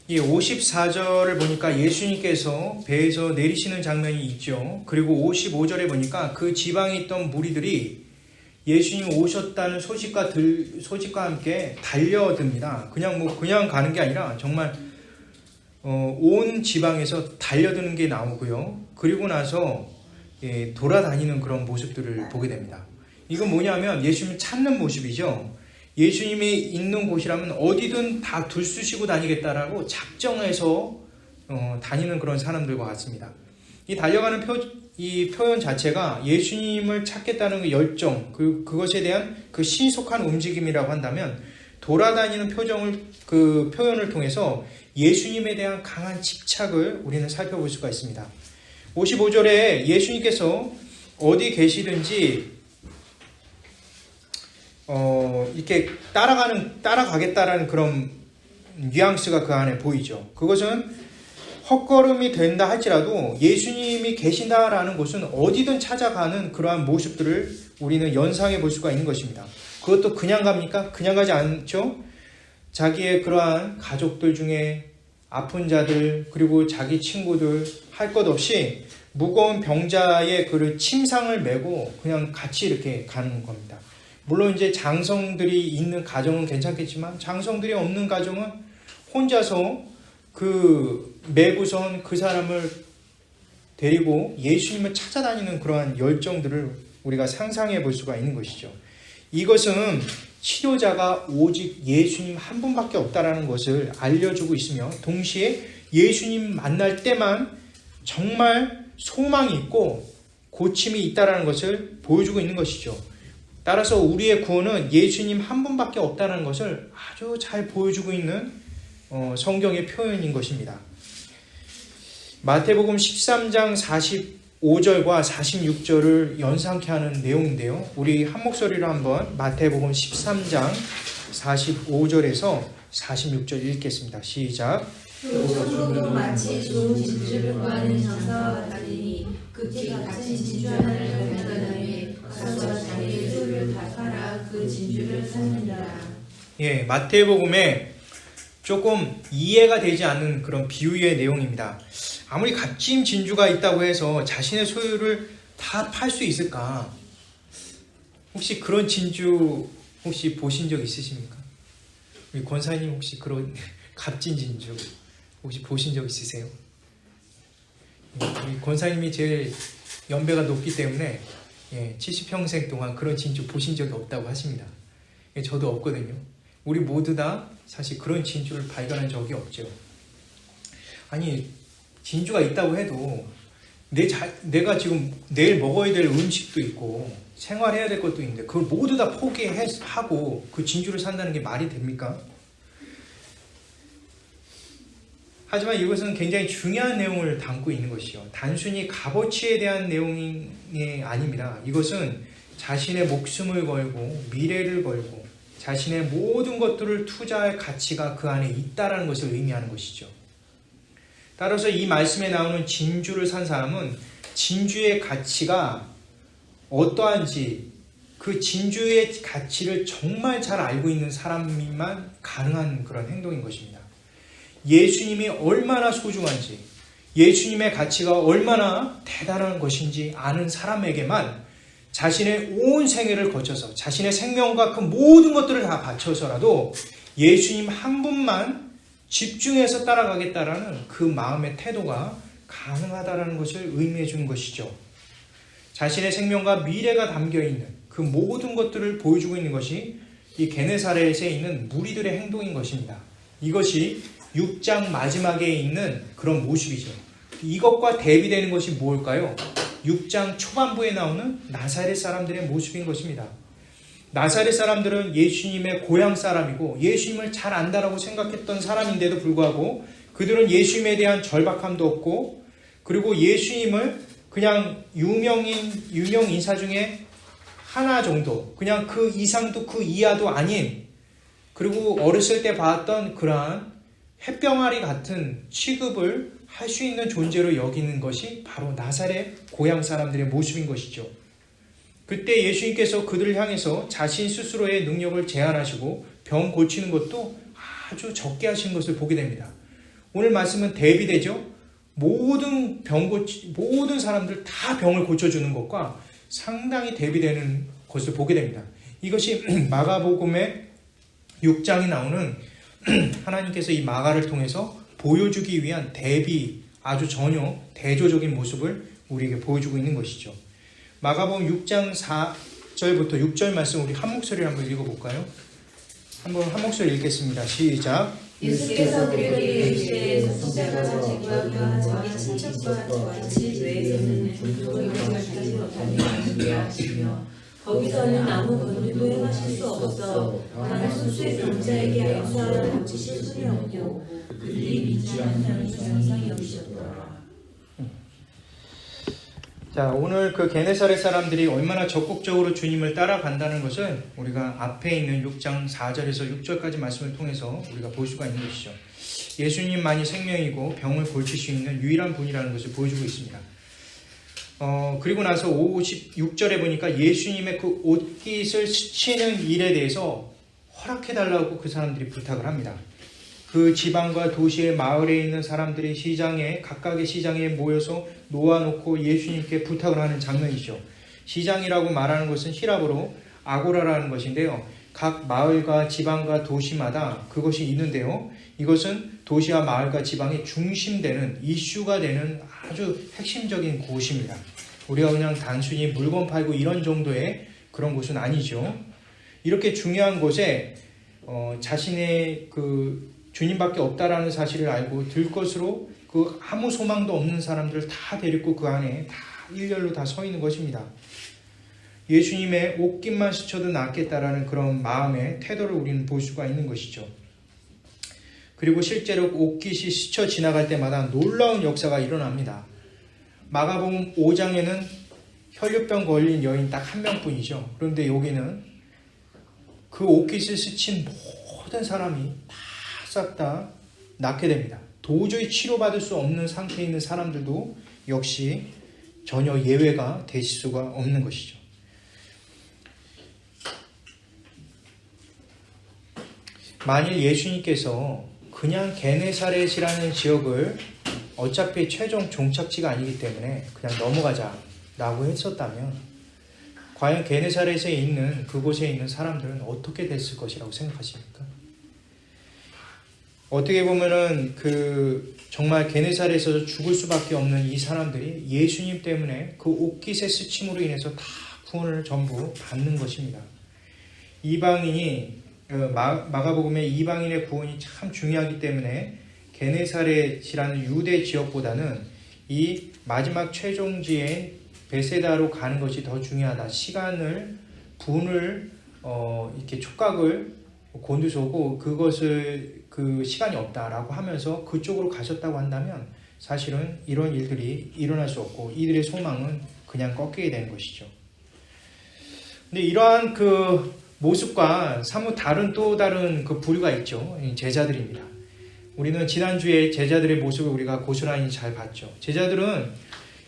이 54절을 보니까 예수님께서 배에서 내리시는 장면이 있죠. 그리고 55절에 보니까 그 지방에 있던 무리들이 예수님 오셨다는 소식과 함께 달려듭니다. 그냥 가는 게 아니라 정말 온 지방에서 달려드는 게 나오고요. 그리고 나서 돌아다니는 그런 모습들을 보게 됩니다. 이건 뭐냐면 예수님을 찾는 모습이죠. 예수님이 있는 곳이라면 어디든 다 들쑤시고 다니겠다라고 작정해서 다니는 그런 사람들과 같습니다. 이 달려가는 이 표현 자체가 예수님을 찾겠다는 그 열정, 그것에 대한 그 신속한 움직임이라고 한다면, 돌아다니는 표현을 통해서 예수님에 대한 강한 집착을 우리는 살펴볼 수가 있습니다. 55절에 예수님께서 어디 계시든지 이렇게 따라가겠다라는 그런 뉘앙스가 그 안에 보이죠. 그것은 헛걸음이 된다 할지라도 예수님이 계신다라는 곳은 어디든 찾아가는 그러한 모습들을 우리는 연상해 볼 수가 있는 것입니다. 그것도 그냥 갑니까? 그냥 가지 않죠. 자기의 그러한 가족들 중에 아픈 자들, 그리고 자기 친구들 할 것 없이 무거운 병자의 그 침상을 메고 그냥 같이 이렇게 가는 겁니다. 물론 이제 장성들이 있는 가정은 괜찮겠지만 장성들이 없는 가정은 혼자서 메고선 그 사람을 데리고 예수님을 찾아다니는 그러한 열정들을 우리가 상상해 볼 수가 있는 것이죠. 이것은 치료자가 오직 예수님 한 분밖에 없다라는 것을 알려주고 있으며, 동시에 예수님 만날 때만 정말 소망이 있고 고침이 있다라는 것을 보여주고 있는 것이죠. 따라서 우리의 구원은 예수님 한 분밖에 없다는 것을 아주 잘 보여주고 있는 성경의 표현인 것입니다. 마태복음 13장 45절과 46절을 연상케 하는 내용인데요. 우리 한 목소리로 한번 마태복음 13장 45절에서 46절 읽겠습니다. 시작. 또 천국도 마치 좋은 진주를 구하는 장사와 같으니 급히 갇힌 진주 하나를 발견한 다음에 가서 자기의 소유를 다 팔아 그 진주를 샀느니라. 예, 마태복음에 조금 이해가 되지 않는 그런 비유의 내용입니다. 아무리 값진 진주가 있다고 해서 자신의 소유를 다 팔 수 있을까? 혹시 그런 진주 혹시 보신 적 있으십니까? 우리 권사님 혹시 그런 값진 진주 혹시 보신 적 있으세요? 우리 권사님이 제일 연배가 높기 때문에 70평생 동안 그런 진주 보신 적이 없다고 하십니다. 저도 없거든요. 우리 모두 다 사실 그런 진주를 발견한 적이 없죠. 아니, 진주가 있다고 해도 내가 지금 내일 먹어야 될 음식도 있고 생활해야 될 것도 있는데 그걸 모두 다 포기하고 그 진주를 산다는 게 말이 됩니까? 하지만 이것은 굉장히 중요한 내용을 담고 있는 것이요. 단순히 값어치에 대한 내용이 아닙니다. 이것은 자신의 목숨을 걸고 미래를 걸고 자신의 모든 것들을 투자할 가치가 그 안에 있다는 것을 의미하는 것이죠. 따라서 이 말씀에 나오는 진주를 산 사람은 진주의 가치가 어떠한지, 그 진주의 가치를 정말 잘 알고 있는 사람만 가능한 그런 행동인 것입니다. 예수님이 얼마나 소중한지, 예수님의 가치가 얼마나 대단한 것인지 아는 사람에게만 자신의 온 생애를 거쳐서 자신의 생명과 그 모든 것들을 다 바쳐서라도 예수님 한 분만 집중해서 따라가겠다라는 그 마음의 태도가 가능하다는 것을 의미해 주는 것이죠. 자신의 생명과 미래가 담겨있는 그 모든 것들을 보여주고 있는 것이 이 게네사렛에 있는 무리들의 행동인 것입니다. 이것이 6장 마지막에 있는 그런 모습이죠. 이것과 대비되는 것이 뭘까요? 6장 초반부에 나오는 나사렛 사람들의 모습인 것입니다. 나사렛 사람들은 예수님의 고향 사람이고 예수님을 잘 안다라고 생각했던 사람인데도 불구하고 그들은 예수님에 대한 절박함도 없고, 그리고 예수님을 그냥 유명 인사 중에 하나 정도, 그냥 그 이상도 그 이하도 아닌, 그리고 어렸을 때 봤던 그러한 햇병아리 같은 취급을 할 수 있는 존재로 여기는 것이 바로 나사렛 고향 사람들의 모습인 것이죠. 그때 예수님께서 그들을 향해서 자신 스스로의 능력을 제한하시고 병 고치는 것도 아주 적게 하시는 것을 보게 됩니다. 오늘 말씀은 대비되죠. 모든 사람들 다 병을 고쳐주는 것과 상당히 대비되는 것을 보게 됩니다. 이것이 마가복음의 6장에 나오는 하나님께서 이 마가를 통해서 보여주기 위한 아주 전혀 대조적인 모습을 우리에게 보여주고 있는 것이죠. 마가복음 6장 4절부터 6절 말씀 우리 한 목소리로 한번 읽어볼까요? 한번 한 목소리 읽겠습니다. 시작. 예수께서 그들에게 이르시되 선지자가 자식과 자기 친척과 같이 뇌에서는 분노를 하지 못하게 하시며 거기서는 아무 권유도 행하실 수 없어 다만 수수의 남자에게 역사를 고치실 수는 없고 그들이 믿지 않는 이상이 없으셨더라. 자, 오늘 그 게네사렛 사람들이 얼마나 적극적으로 주님을 따라간다는 것은 우리가 앞에 있는 6장 4절에서 6절까지 말씀을 통해서 우리가 볼 수가 있는 것이죠. 예수님만이 생명이고 병을 고칠 수 있는 유일한 분이라는 것을 보여주고 있습니다. 그리고 나서 56절에 보니까 예수님의 그 옷깃을 스치는 일에 대해서 허락해달라고 그 사람들이 부탁을 합니다. 그 지방과 도시의 마을에 있는 사람들이 각각의 시장에 모여서 놓아놓고 예수님께 부탁을 하는 장면이죠. 시장이라고 말하는 것은 히랍어로 아고라라는 것인데요. 각 마을과 지방과 도시마다 그것이 있는데요. 이것은 도시와 마을과 지방의 중심되는 이슈가 되는 아주 핵심적인 곳입니다. 우리가 그냥 단순히 물건 팔고 이런 정도의 그런 곳은 아니죠. 이렇게 중요한 곳에 자신의 그 주님밖에 없다라는 사실을 알고 들 것으로 그 아무 소망도 없는 사람들을 다 데리고 그 안에 다 일렬로 다 서 있는 것입니다. 예수님의 옷깃만 스쳐도 낫겠다라는 그런 마음의 태도를 우리는 볼 수가 있는 것이죠. 그리고 실제로 옷깃이 스쳐 지나갈 때마다 놀라운 역사가 일어납니다. 마가복음 5장에는 혈류병 걸린 여인 딱 한 명뿐이죠. 그런데 여기는 그 옷깃을 스친 모든 사람이 싹 다 낫게 됩니다. 도저히 치료받을 수 없는 상태에 있는 사람들도 역시 전혀 예외가 될 수가 없는 것이죠. 만일 예수님께서 그냥 게네사렛이라는 지역을 어차피 최종 종착지가 아니기 때문에 그냥 넘어가자라고 했었다면 과연 게네사렛에 있는 그곳에 있는 사람들은 어떻게 됐을 것이라고 생각하십니까? 어떻게 보면은 정말 게네사렛에서 죽을 수밖에 없는 이 사람들이 예수님 때문에 그 옷깃의 스침으로 인해서 다 구원을 전부 받는 것입니다. 마가복음의 이방인의 구원이 참 중요하기 때문에 게네사렛이라는 유대 지역보다는 이 마지막 최종지인 베세다로 가는 것이 더 중요하다. 분을 이렇게 촉각을 곤두서고 그것을 시간이 없다라고 하면서 그쪽으로 가셨다고 한다면 사실은 이런 일들이 일어날 수 없고 이들의 소망은 그냥 꺾이게 되는 것이죠. 근데 이러한 그 모습과 사뭇 또 다른 그 부류가 있죠. 제자들입니다. 우리는 지난주에 제자들의 모습을 우리가 고스란히 잘 봤죠. 제자들은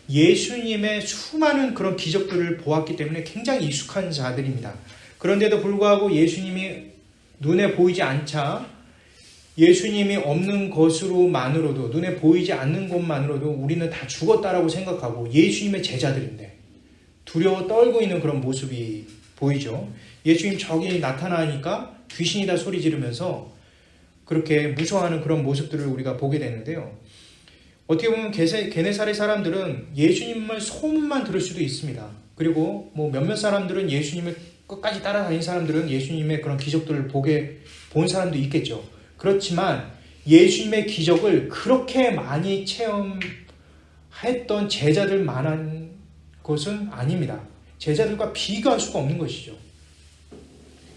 예수님의 수많은 그런 기적들을 보았기 때문에 굉장히 익숙한 자들입니다. 그런데도 불구하고 예수님이 눈에 보이지 않자 예수님이 없는 것으로만으로도 눈에 보이지 않는 것만으로도 우리는 다 죽었다라고 생각하고 예수님의 제자들인데 두려워 떨고 있는 그런 모습이 보이죠. 예수님 저기 나타나니까 귀신이다 소리 지르면서 그렇게 무서워하는 그런 모습들을 우리가 보게 되는데요. 어떻게 보면 게네사렛 사람들은 예수님을 소문만 들을 수도 있습니다. 그리고 몇몇 사람들은 예수님을 끝까지 따라다닌 사람들은 예수님의 그런 기적들을 본 사람도 있겠죠. 그렇지만 예수님의 기적을 그렇게 많이 체험했던 제자들만한 것은 아닙니다. 제자들과 비교할 수가 없는 것이죠.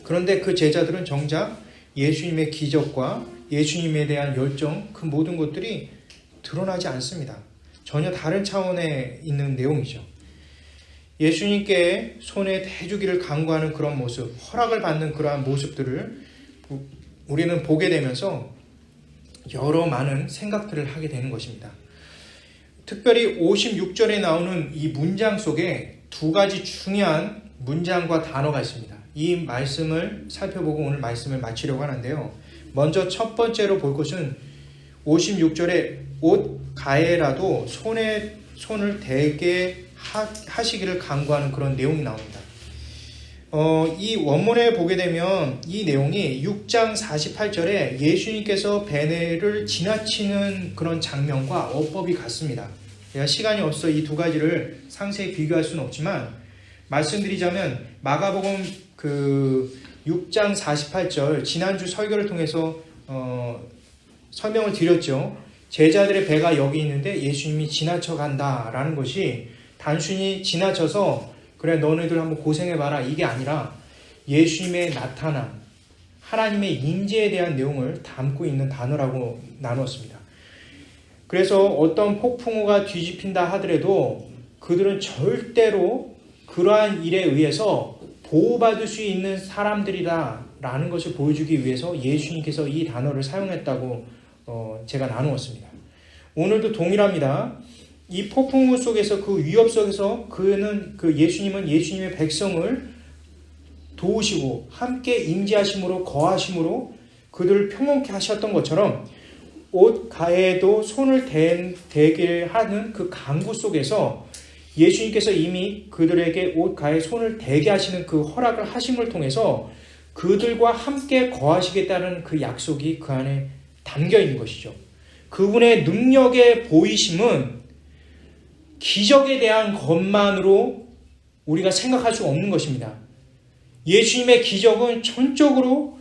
그런데 그 제자들은 정작 예수님의 기적과 예수님에 대한 열정, 그 모든 것들이 드러나지 않습니다. 전혀 다른 차원에 있는 내용이죠. 예수님께 손에 대주기를 간구하는 그런 모습, 허락을 받는 그러한 모습들을 우리는 보게 되면서 여러 많은 생각들을 하게 되는 것입니다. 특별히 56절에 나오는 이 문장 속에 두 가지 중요한 문장과 단어가 있습니다. 이 말씀을 살펴보고 오늘 말씀을 마치려고 하는데요. 먼저 첫 번째로 볼 것은 56절에 옷 가에라도 손을 대게 하시기를 간구하는 그런 내용이 나옵니다. 이 원문에 보게 되면 이 내용이 6장 48절에 예수님께서 베네를 지나치는 그런 장면과 어법이 같습니다. 제가 시간이 없어 이 두 가지를 상세히 비교할 수는 없지만 말씀드리자면 마가복음 그 6장 48절 지난주 설교를 통해서 설명을 드렸죠. 제자들의 배가 여기 있는데 예수님이 지나쳐 간다라는 것이 단순히 지나쳐서 그래 너네들 한번 고생해봐라 이게 아니라 예수님의 나타남, 하나님의 임재에 대한 내용을 담고 있는 단어라고 나누었습니다. 그래서 어떤 폭풍우가 뒤집힌다 하더라도 그들은 절대로 그러한 일에 의해서 보호받을 수 있는 사람들이라는 것을 보여주기 위해서 예수님께서 이 단어를 사용했다고 제가 나누었습니다. 오늘도 동일합니다. 이 폭풍우 속에서 그 위협 속에서 예수님은 예수님의 백성을 도우시고 함께 임재하심으로 거하심으로 그들을 평온케 하셨던 것처럼 옷 가에도 손을 대게 하는 그 강구 속에서 예수님께서 이미 그들에게 옷 가에 손을 대게 하시는 그 허락을 하심을 통해서 그들과 함께 거하시겠다는 그 약속이 그 안에 담겨 있는 것이죠. 그분의 능력의 보이심은 기적에 대한 것만으로 우리가 생각할 수 없는 것입니다. 예수님의 기적은 전적으로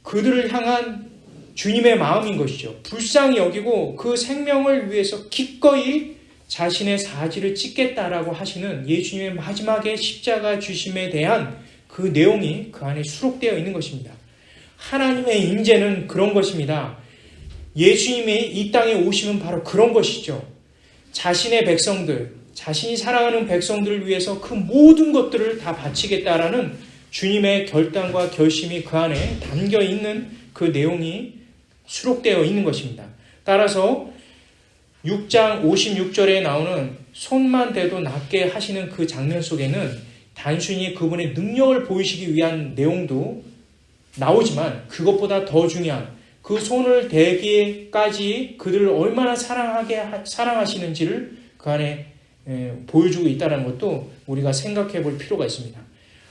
그들을 향한 주님의 마음인 것이죠. 불쌍히 여기고 그 생명을 위해서 기꺼이 자신의 사지를 찢겠다라고 하시는 예수님의 마지막에 십자가 주심에 대한 그 내용이 그 안에 수록되어 있는 것입니다. 하나님의 임재는 그런 것입니다. 예수님이 이 땅에 오시면 바로 그런 것이죠. 자신의 백성들, 자신이 사랑하는 백성들을 위해서 그 모든 것들을 다 바치겠다라는 주님의 결단과 결심이 그 안에 담겨 있는 그 내용이 수록되어 있는 것입니다. 따라서 6장 56절에 나오는 손만 대도 낫게 하시는 그 장면 속에는 단순히 그분의 능력을 보이시기 위한 내용도 나오지만 그것보다 더 중요한 그 손을 대기까지 그들을 얼마나 사랑하시는지를 그 안에 보여주고 있다는 것도 우리가 생각해 볼 필요가 있습니다.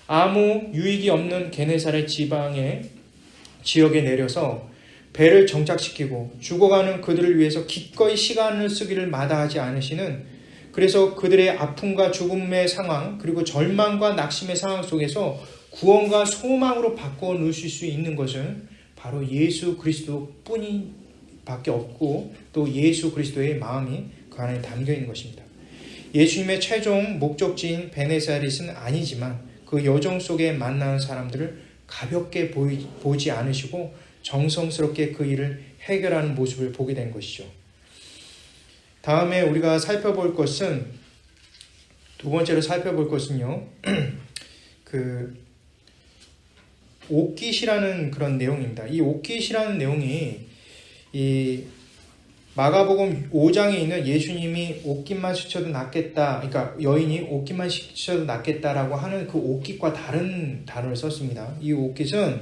아무 유익이 없는 게네사렛 지역에 내려서 배를 정착시키고 죽어가는 그들을 위해서 기꺼이 시간을 쓰기를 마다하지 않으시는, 그래서 그들의 아픔과 죽음의 상황 그리고 절망과 낙심의 상황 속에서 구원과 소망으로 바꿔 놓으실 수 있는 것은 바로 예수 그리스도 뿐이밖에 없고 또 예수 그리스도의 마음이 그 안에 담겨 있는 것입니다. 예수님의 최종 목적지인 베네사렛은 아니지만 그 여정 속에 만나는 사람들을 가볍게 보지 않으시고 정성스럽게 그 일을 해결하는 모습을 보게 된 것이죠. 다음에 우리가 살펴볼 것은, 두 번째로 살펴볼 것은요, 그 옷깃이라는 그런 내용입니다. 이 옷깃이라는 내용이 이 마가복음 5장에 있는 예수님이 옷깃만 스쳐도 낫겠다, 그러니까 여인이 옷깃만 스쳐도 낫겠다라고 하는 그 옷깃과 다른 단어를 썼습니다. 이 옷깃은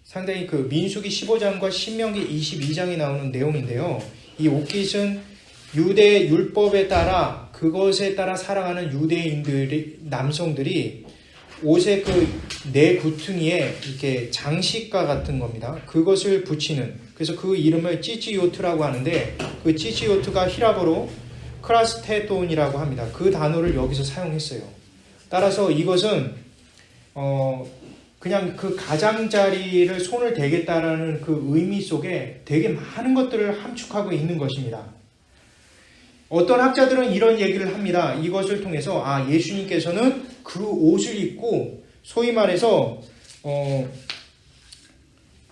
상당히 그 민수기 15장과 신명기 22장에 나오는 내용인데요. 이 옷깃은 유대 율법에 따라, 그것에 따라 살아가는 유대인들이, 남성들이 옷의 그 네 구퉁이에 이렇게 장식과 같은 겁니다. 그것을 붙이는, 그래서 그 이름을 찌찌요트라고 하는데, 그 찌찌요트가 히라보로 크라스테돈이라고 합니다. 그 단어를 여기서 사용했어요. 따라서 이것은 그냥 그 가장자리를 손을 대겠다라는 그 의미 속에 되게 많은 것들을 함축하고 있는 것입니다. 어떤 학자들은 이런 얘기를 합니다. 이것을 통해서 예수님께서는 그 옷을 입고 소위 말해서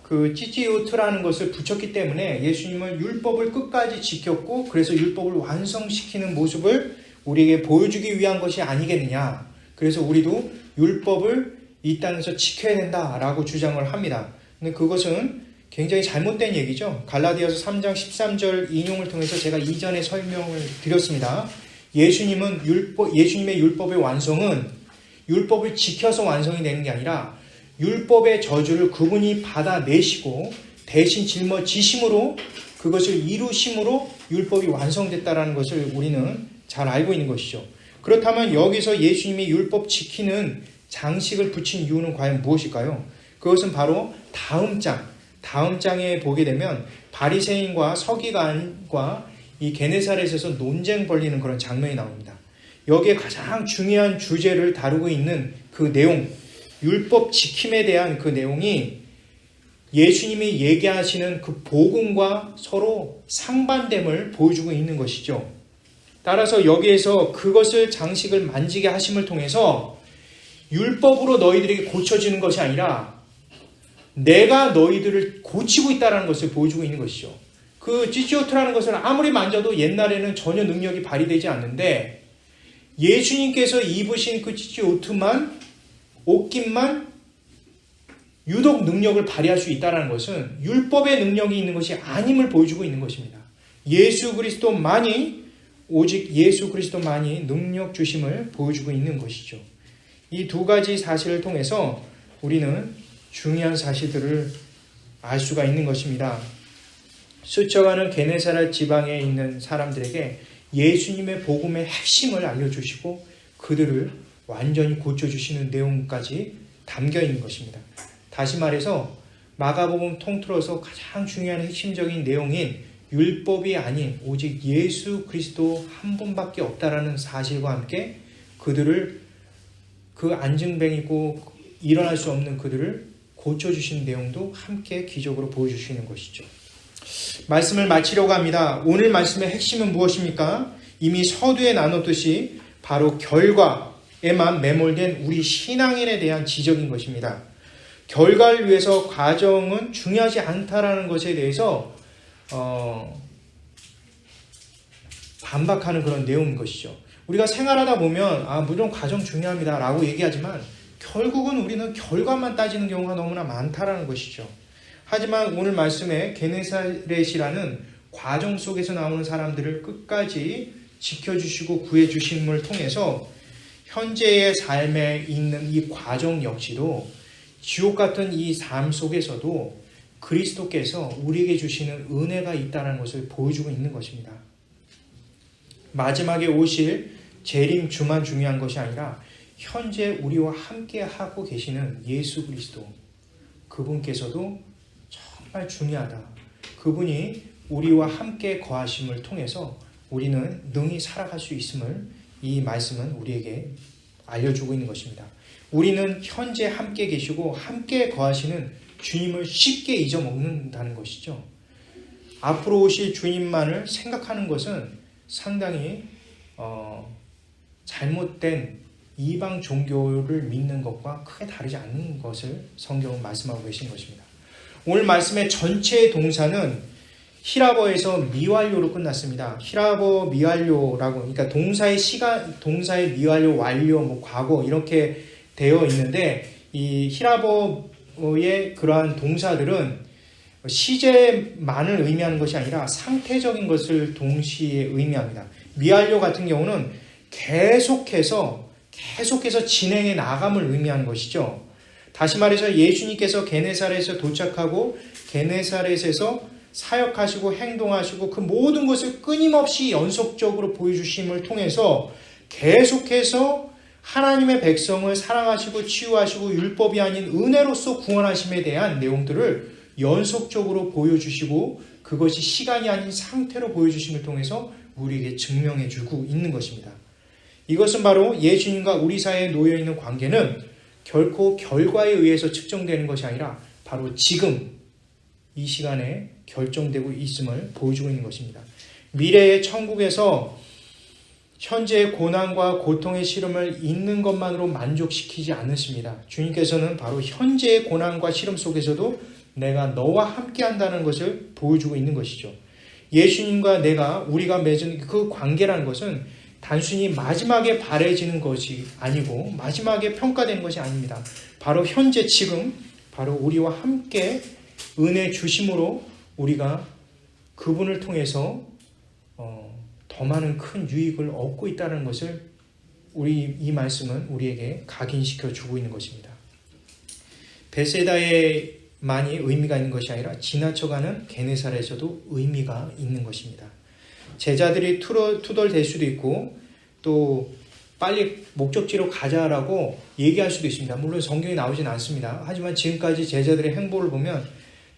그 찌찌요트라는 것을 붙였기 때문에 예수님은 율법을 끝까지 지켰고, 그래서 율법을 완성시키는 모습을 우리에게 보여주기 위한 것이 아니겠느냐. 그래서 우리도 율법을 이 땅에서 지켜야 된다라고 주장을 합니다. 근데 그것은 굉장히 잘못된 얘기죠. 갈라디아서 3장 13절 인용을 통해서 제가 이전에 설명을 드렸습니다. 예수님의 율법의 완성은 율법을 지켜서 완성이 되는 게 아니라 율법의 저주를 그분이 받아내시고 대신 짊어지심으로 그것을 이루심으로 율법이 완성됐다는 것을 우리는 잘 알고 있는 것이죠. 그렇다면 여기서 예수님이 율법 지키는 장식을 붙인 이유는 과연 무엇일까요? 그것은 바로 다음 장에 보게 되면 바리새인과 서기관과 이 게네사렛에서 논쟁 벌리는 그런 장면이 나옵니다. 여기에 가장 중요한 주제를 다루고 있는 그 내용, 율법 지킴에 대한 그 내용이 예수님이 얘기하시는 그 복음과 서로 상반됨을 보여주고 있는 것이죠. 따라서 여기에서 그것을 장식을 만지게 하심을 통해서 율법으로 너희들에게 고쳐지는 것이 아니라 내가 너희들을 고치고 있다는 것을 보여주고 있는 것이죠. 그 찌찌오트라는 것을 아무리 만져도 옛날에는 전혀 능력이 발휘되지 않는데 예수님께서 입으신 그 찌찌오트만, 옷깃만 유독 능력을 발휘할 수 있다는 것은 율법의 능력이 있는 것이 아님을 보여주고 있는 것입니다. 예수 그리스도만이, 오직 예수 그리스도만이 능력 주심을 보여주고 있는 것이죠. 이 두 가지 사실을 통해서 우리는 중요한 사실들을 알 수가 있는 것입니다. 스쳐가는 게네사렛 지방에 있는 사람들에게 예수님의 복음의 핵심을 알려주시고 그들을 완전히 고쳐주시는 내용까지 담겨 있는 것입니다. 다시 말해서 마가복음 통틀어서 가장 중요한 핵심적인 내용인 율법이 아닌 오직 예수 그리스도 한 분밖에 없다라는 사실과 함께 그들을 그 안증뱅이고 일어날 수 없는 그들을 고쳐주신 내용도 함께 기적으로 보여주시는 것이죠. 말씀을 마치려고 합니다. 오늘 말씀의 핵심은 무엇입니까? 이미 서두에 나눴듯이 바로 결과에만 매몰된 우리 신앙인에 대한 지적인 것입니다. 결과를 위해서 과정은 중요하지 않다라는 것에 대해서 반박하는 그런 내용인 것이죠. 우리가 생활하다 보면 물론 과정 중요합니다 라고 얘기하지만 결국은 우리는 결과만 따지는 경우가 너무나 많다라는 것이죠. 하지만 오늘 말씀에 게네사렛이라는 과정 속에서 나오는 사람들을 끝까지 지켜주시고 구해주심을 통해서 현재의 삶에 있는 이 과정 역시도 지옥 같은 이 삶 속에서도 그리스도께서 우리에게 주시는 은혜가 있다는 것을 보여주고 있는 것입니다. 마지막에 오실 재림 주만 중요한 것이 아니라 현재 우리와 함께 하고 계시는 예수 그리스도, 그분께서도 정말 중요하다. 그분이 우리와 함께 거하심을 통해서 우리는 능히 살아갈 수 있음을 이 말씀은 우리에게 알려주고 있는 것입니다. 우리는 현재 함께 계시고 함께 거하시는 주님을 쉽게 잊어먹는다는 것이죠. 앞으로 오실 주님만을 생각하는 것은 상당히 잘못된 이방 종교를 믿는 것과 크게 다르지 않는 것을 성경은 말씀하고 계신 것입니다. 오늘 말씀의 전체 동사는 히라버에서 미완료로 끝났습니다. 히라버 미완료라고, 그러니까 동사의 미완료, 완료, 과거 이렇게 되어 있는데 이 히라버의 그러한 동사들은 시제만을 의미하는 것이 아니라 상태적인 것을 동시에 의미합니다. 미완료 같은 경우는 계속해서 진행해 나감을 의미하는 것이죠. 다시 말해서 예수님께서 게네사렛에서 도착하고 게네사렛에서 사역하시고 행동하시고 그 모든 것을 끊임없이 연속적으로 보여주심을 통해서 계속해서 하나님의 백성을 사랑하시고 치유하시고 율법이 아닌 은혜로서 구원하심에 대한 내용들을 연속적으로 보여주시고 그것이 시간이 아닌 상태로 보여주심을 통해서 우리에게 증명해주고 있는 것입니다. 이것은 바로 예수님과 우리 사이에 놓여있는 관계는 결코 결과에 의해서 측정되는 것이 아니라 바로 지금 이 시간에 결정되고 있음을 보여주고 있는 것입니다. 미래의 천국에서 현재의 고난과 고통의 시름을 있는 것만으로 만족시키지 않으십니다. 주님께서는 바로 현재의 고난과 시름 속에서도 내가 너와 함께 한다는 것을 보여주고 있는 것이죠. 예수님과 우리가 맺은 그 관계라는 것은 단순히 마지막에 바래지는 것이 아니고 마지막에 평가되는 것이 아닙니다. 바로 현재 지금 바로 우리와 함께 은혜 주심으로 우리가 그분을 통해서 더 많은 큰 유익을 얻고 있다는 것을 이 말씀은 우리에게 각인시켜 주고 있는 것입니다. 베세다에만이 의미가 있는 것이 아니라 지나쳐가는 게네사렛에서도 의미가 있는 것입니다. 제자들이 투덜댈 수도 있고 또 빨리 목적지로 가자라고 얘기할 수도 있습니다. 물론 성경에 나오진 않습니다. 하지만 지금까지 제자들의 행보를 보면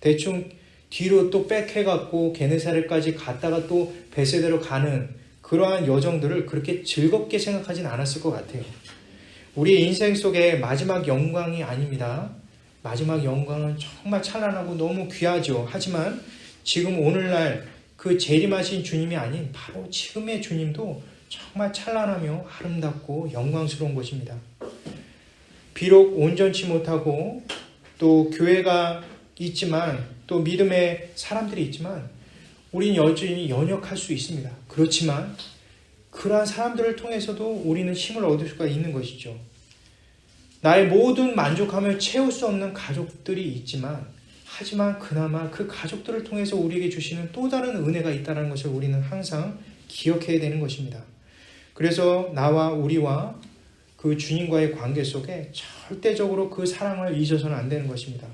대충 뒤로 또 백해갖고 게네사렛까지 갔다가 또 베세대로 가는 그러한 여정들을 그렇게 즐겁게 생각하진 않았을 것 같아요. 우리의 인생 속에 마지막 영광이 아닙니다. 마지막 영광은 정말 찬란하고 너무 귀하죠. 하지만 지금 오늘날 그 재림하신 주님이 아닌 바로 지금의 주님도 정말 찬란하며 아름답고 영광스러운 것입니다. 비록 온전치 못하고 또 교회가 있지만 또 믿음의 사람들이 있지만 우리는 여전히 연역할 수 있습니다. 그렇지만 그러한 사람들을 통해서도 우리는 힘을 얻을 수가 있는 것이죠. 나의 모든 만족하며 채울 수 없는 가족들이 있지만 하지만 그나마 그 가족들을 통해서 우리에게 주시는 또 다른 은혜가 있다는 것을 우리는 항상 기억해야 되는 것입니다. 그래서 나와 우리와 그 주님과의 관계 속에 절대적으로 그 사랑을 잊어서는 안 되는 것입니다.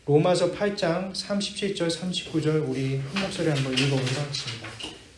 로마서 8장 37절 39절 우리 한 목소리 한번 읽어보도록 하겠습니다.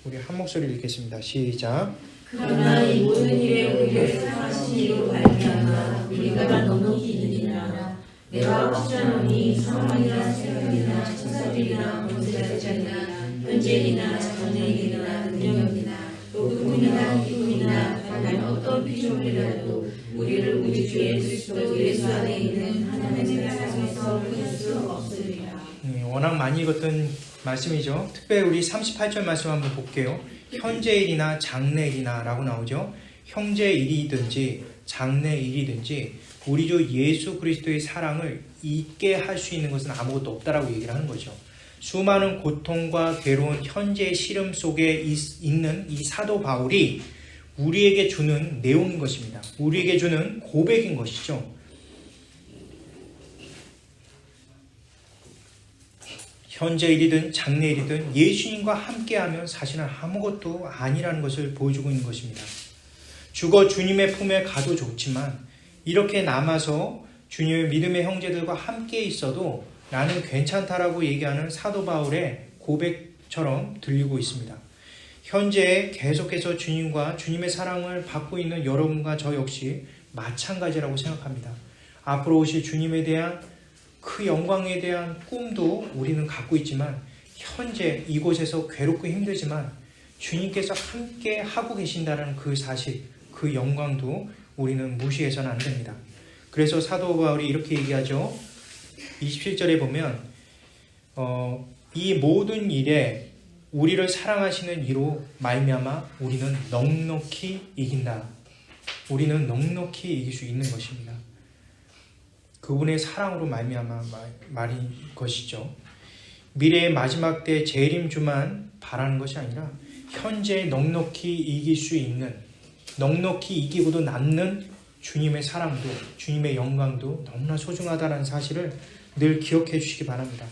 우리 한 목소리 읽겠습니다. 시작. 그러나 이 모든 일에 우리를 사랑하신 이로 말미암아 우리가 넉넉히 이르리라. 내가 확신하노니 사망이나 생명이나 천사들이나 권세자들이나 현재이나 장래이나 능력이나 또 금이나 기쁨이나 다른 어떤 피조물이라도 우리를 우리 주 예수 예수 안에 있는 하나님의 사랑에서 끊을 수 없으리라. 워낙 많이 읽었던 말씀이죠. 특별히 우리 38절 말씀 한번 볼게요. 현재일이나 장래일이나 라고 나오죠. 형제일이든지 장래일이든지 우리 주 예수 그리스도의 사랑을 잊게 할 수 있는 것은 아무것도 없다라고 얘기를 하는 거죠. 수많은 고통과 괴로운 현재의 시름 속에 있는 이 사도 바울이 우리에게 주는 내용인 것입니다. 우리에게 주는 고백인 것이죠. 현재일이든 장래일이든 예수님과 함께하면 사실은 아무것도 아니라는 것을 보여주고 있는 것입니다. 죽어 주님의 품에 가도 좋지만 이렇게 남아서 주님의 믿음의 형제들과 함께 있어도 나는 괜찮다라고 얘기하는 사도 바울의 고백처럼 들리고 있습니다. 현재 계속해서 주님과 주님의 사랑을 받고 있는 여러분과 저 역시 마찬가지라고 생각합니다. 앞으로 오실 주님에 대한 그 영광에 대한 꿈도 우리는 갖고 있지만 현재 이곳에서 괴롭고 힘들지만 주님께서 함께 하고 계신다는 그 사실, 그 영광도 우리는 무시해서는 안 됩니다. 그래서 사도 바울이 이렇게 얘기하죠. 27절에 보면 이 모든 일에 우리를 사랑하시는 이로 말미암아 우리는 넉넉히 이긴다. 우리는 넉넉히 이길 수 있는 것입니다. 그분의 사랑으로 말미암아 말인 것이죠. 미래의 마지막 때 재림주만 바라는 것이 아니라 현재 넉넉히 이길 수 있는, 넉넉히 이기고도 남는 주님의 사랑도, 주님의 영광도 너무나 소중하다는 사실을 늘 기억해 주시기 바랍니다.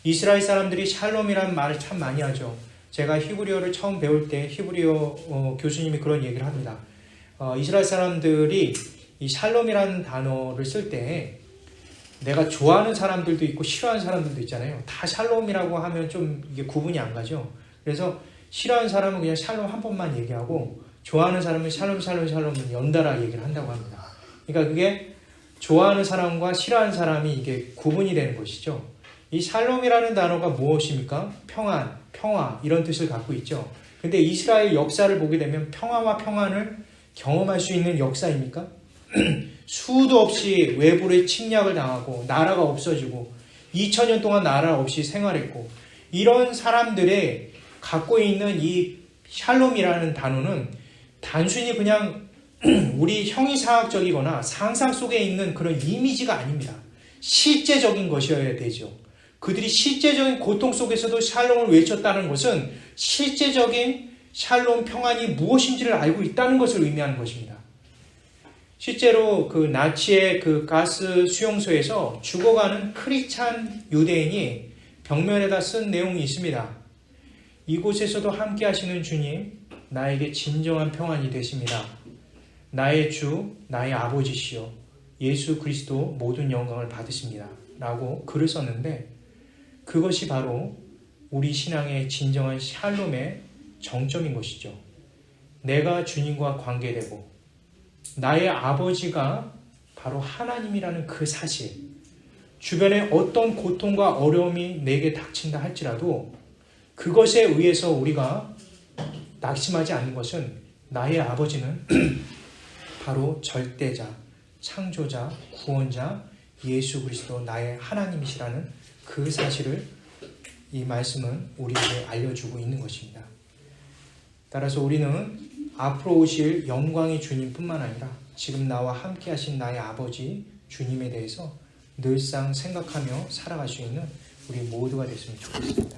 이스라엘 사람들이 샬롬이라는 말을 참 많이 하죠. 제가 히브리어를 처음 배울 때 히브리어 교수님이 그런 얘기를 합니다. 이스라엘 사람들이 이 샬롬이라는 단어를 쓸 때 내가 좋아하는 사람들도 있고 싫어하는 사람들도 있잖아요. 다 샬롬이라고 하면 좀 이게 구분이 안 가죠. 그래서 싫어하는 사람은 그냥 샬롬 한 번만 얘기하고 좋아하는 사람은 샬롬은 연달아 얘기를 한다고 합니다. 그러니까 그게 좋아하는 사람과 싫어하는 사람이 이게 구분이 되는 것이죠. 이 샬롬이라는 단어가 무엇입니까? 평안, 평화 이런 뜻을 갖고 있죠. 근데 이스라엘 역사를 보게 되면 평화와 평안을 경험할 수 있는 역사입니까? 수도 없이 외부의 침략을 당하고 나라가 없어지고 2000년 동안 나라 없이 생활했고 이런 사람들의 갖고 있는 이 샬롬이라는 단어는 단순히 그냥 우리 형이상학적이거나 상상 속에 있는 그런 이미지가 아닙니다. 실제적인 것이어야 되죠. 그들이 실제적인 고통 속에서도 샬롬을 외쳤다는 것은 실제적인 샬롬 평안이 무엇인지를 알고 있다는 것을 의미하는 것입니다. 실제로 그 나치의 그 가스 수용소에서 죽어가는 크리스찬 유대인이 벽면에다 쓴 내용이 있습니다. 이곳에서도 함께 하시는 주님, 나에게 진정한 평안이 되십니다. 나의 주, 나의 아버지시여, 예수 그리스도 모든 영광을 받으십니다. 라고 글을 썼는데 그것이 바로 우리 신앙의 진정한 샬롬의 정점인 것이죠. 내가 주님과 관계되고 나의 아버지가 바로 하나님이라는 그 사실, 주변에 어떤 고통과 어려움이 내게 닥친다 할지라도 그것에 의해서 우리가 낙심하지 않는 것은 나의 아버지는 바로 절대자, 창조자, 구원자, 예수 그리스도 나의 하나님이시라는 그 사실을 이 말씀은 우리에게 알려주고 있는 것입니다. 따라서 우리는 앞으로 오실 영광의 주님뿐만 아니라 지금 나와 함께 하신 나의 아버지 주님에 대해서 늘상 생각하며 살아갈 수 있는 우리 모두가 됐으면 좋겠습니다.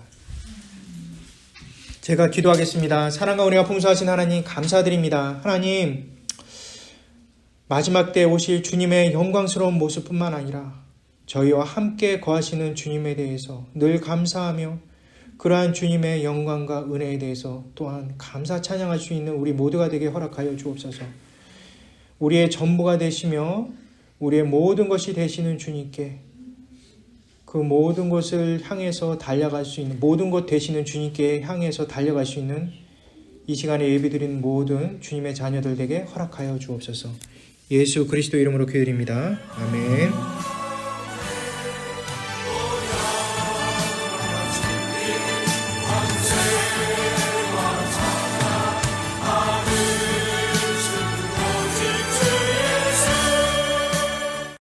제가 기도하겠습니다. 사랑과 은혜가 풍성하신 하나님 감사드립니다. 하나님, 마지막 때 오실 주님의 영광스러운 모습뿐만 아니라 저희와 함께 거하시는 주님에 대해서 늘 감사하며 그러한 주님의 영광과 은혜에 대해서 또한 감사 찬양할 수 있는 우리 모두가 되게 허락하여 주옵소서. 우리의 전부가 되시며 우리의 모든 것이 되시는 주님께, 그 모든 것을 향해서 달려갈 수 있는, 모든 것 되시는 주님께 향해서 달려갈 수 있는 이 시간에 예비드린 모든 주님의 자녀들에게 허락하여 주옵소서. 예수 그리스도 이름으로 기도드립니다. 아멘.